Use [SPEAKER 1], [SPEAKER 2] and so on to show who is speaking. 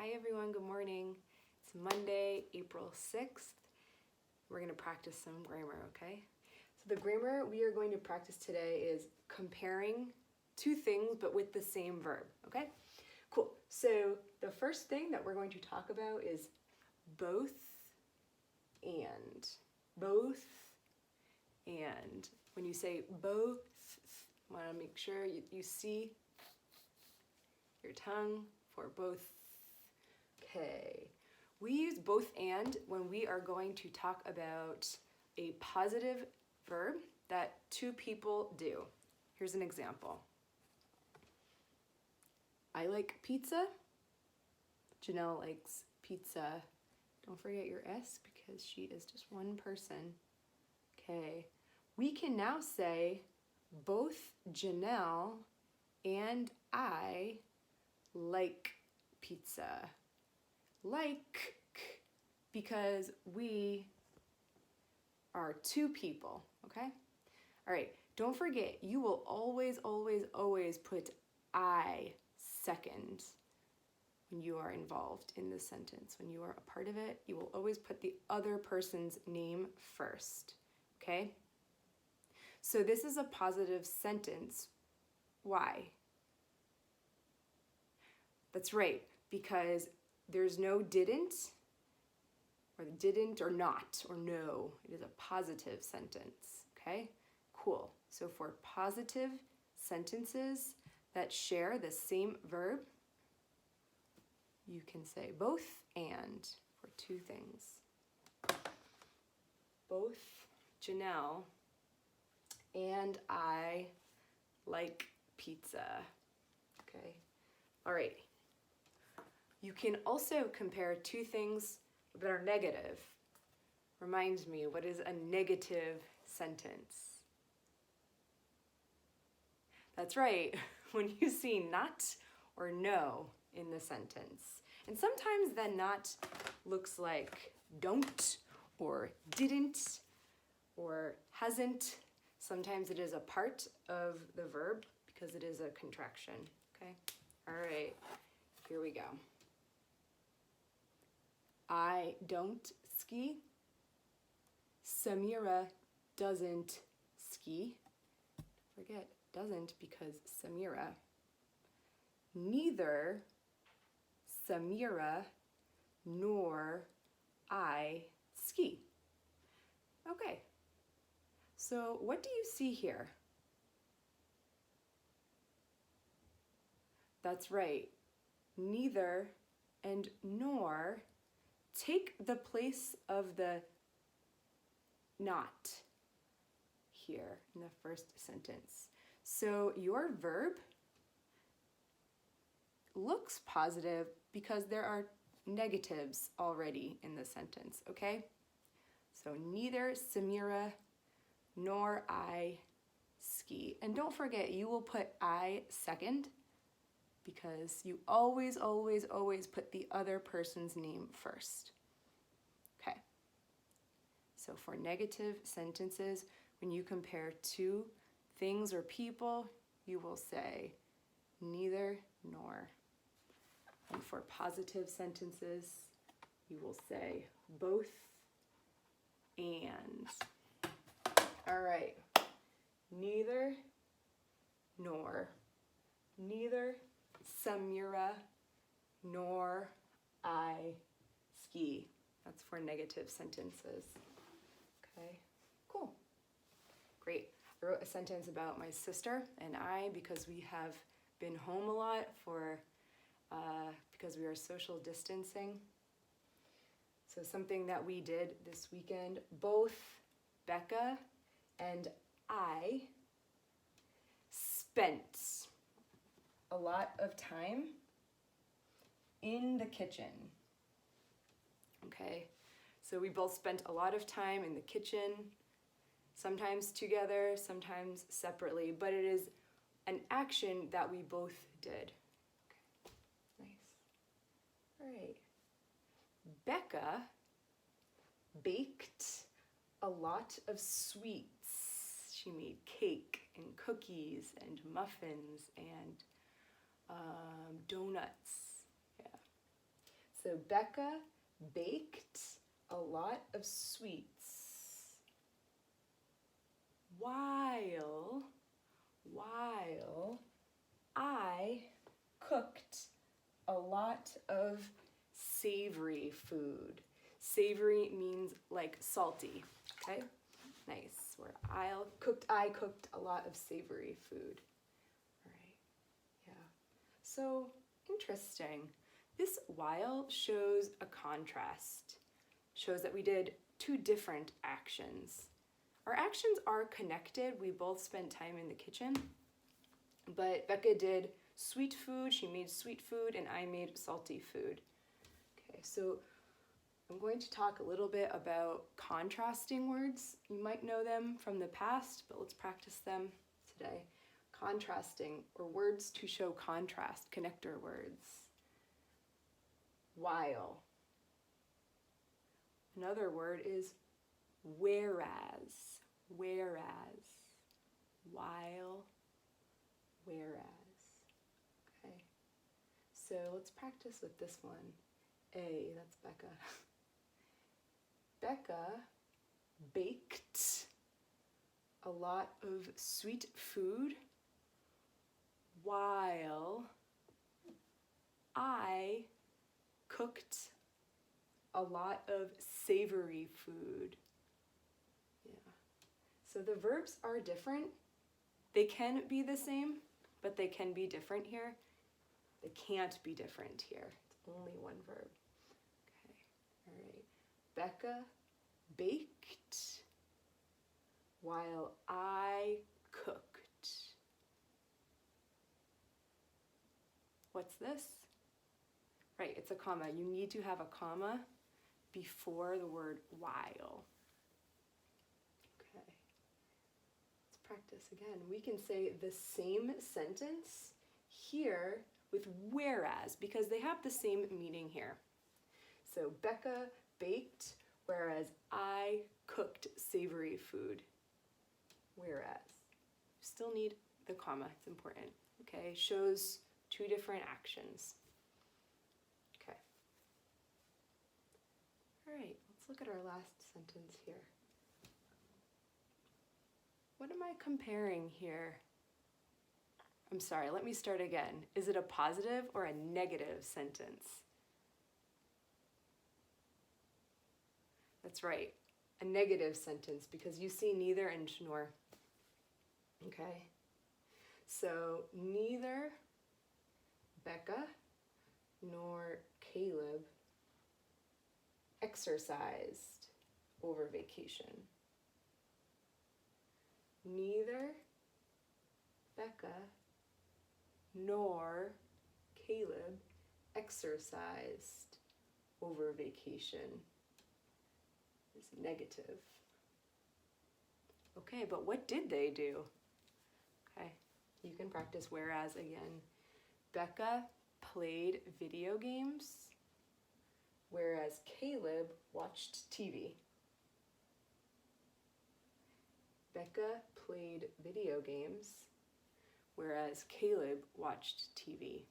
[SPEAKER 1] Hi everyone, good morning. It's Monday, April 6th. We're going to practice some grammar, okay? So the grammar we are going to practice today is comparing two things but with the same verb, okay? Cool. So the first thing that we're going to talk about is both and. Both and. When you say both, want to make sure you see your tongue for both. Okay. We use both and when we are going to talk about a positive verb that two people do. Here's an example. I like pizza. Janelle likes pizza. Don't forget your S because she is just one person. Okay. We can now say both Janelle and I like pizza. Like because we are two people, okay? All right, don't forget, you will always put I second when you are involved in this sentence. When you are a part of it, you will always put the other person's name first, okay? So this is a positive sentence. Why? That's right, because there's no didn't or not or no. It is a positive sentence, okay? Cool. So for positive sentences that share the same verb, you can say both and for two things. Both Janelle and I like pizza, okay? All right. You can also compare two things that are negative. Reminds me, what is a negative sentence? That's right, when you see not or no in the sentence. And sometimes the not looks like don't or didn't or hasn't. Sometimes it is a part of the verb because it is a contraction, okay? All right, here we go. I don't ski. Samira doesn't ski. Forget doesn't because Samira. Neither Samira nor I ski. Okay. So what do you see here? That's right. Neither and nor take the place of the not here in the first sentence. So your verb looks positive because there are negatives already in the sentence, okay? So neither Samira nor I ski. And don't forget, you will put I second because you always put the other person's name first. Okay. So for negative sentences, when you compare two things or people, you will say neither nor. And for positive sentences, you will say both and. All right. Neither nor. Neither Samira nor I ski. That's for negative sentences. Okay, cool. Great. I wrote a sentence about my sister and I because we have been home a lot because we are social distancing. So something that we did this weekend, both Becca and I spent a lot of time in the kitchen. Okay, so we both spent a lot of time in the kitchen, sometimes together, sometimes separately, but it is an action that we both did. Okay, nice. All right. Becca baked a lot of sweets. She made cake and cookies and muffins and donuts. Yeah. So Becca baked a lot of sweets while I cooked a lot of savory food. Savory means like salty, okay? Nice. Where I cooked a lot of savory food. All right. Yeah. So interesting. This while shows a contrast. Shows that we did two different actions. Our actions are connected. We both spent time in the kitchen. But Becca did sweet food, she made sweet food, and I made salty food. Okay, so I'm going to talk a little bit about contrasting words. You might know them from the past, but let's practice them today. Contrasting, or words to show contrast, connector words. While. Another word is whereas. Whereas. While. Whereas. Okay. So let's practice with this one. A, that's Becca. Becca baked a lot of sweet food while I cooked a lot of savory food. Yeah. So the verbs are different. They can be the same, but they can be different here. They can't be different here. It's only one verb. Okay, all right. Becca baked while I cooked. What's this? Right, it's a comma. You need to have a comma before the word while. Okay, let's practice again. We can say the same sentence here with whereas, because they have the same meaning here. So Becca baked, whereas I cooked savory food. Whereas. Still need the comma, it's important. Okay, shows two different actions. Okay. All right, let's look at our last sentence here. What am I comparing here? I'm sorry, let me start again. Is it a positive or a negative sentence? That's right, a negative sentence, because you see neither and nor. Okay, so neither Becca nor Caleb exercised over vacation. Neither Becca nor Caleb exercised over vacation. Is negative. Okay, but what did they do? Okay, you can practice whereas again. Becca played video games, whereas Caleb watched TV. Becca played video games, whereas Caleb watched TV.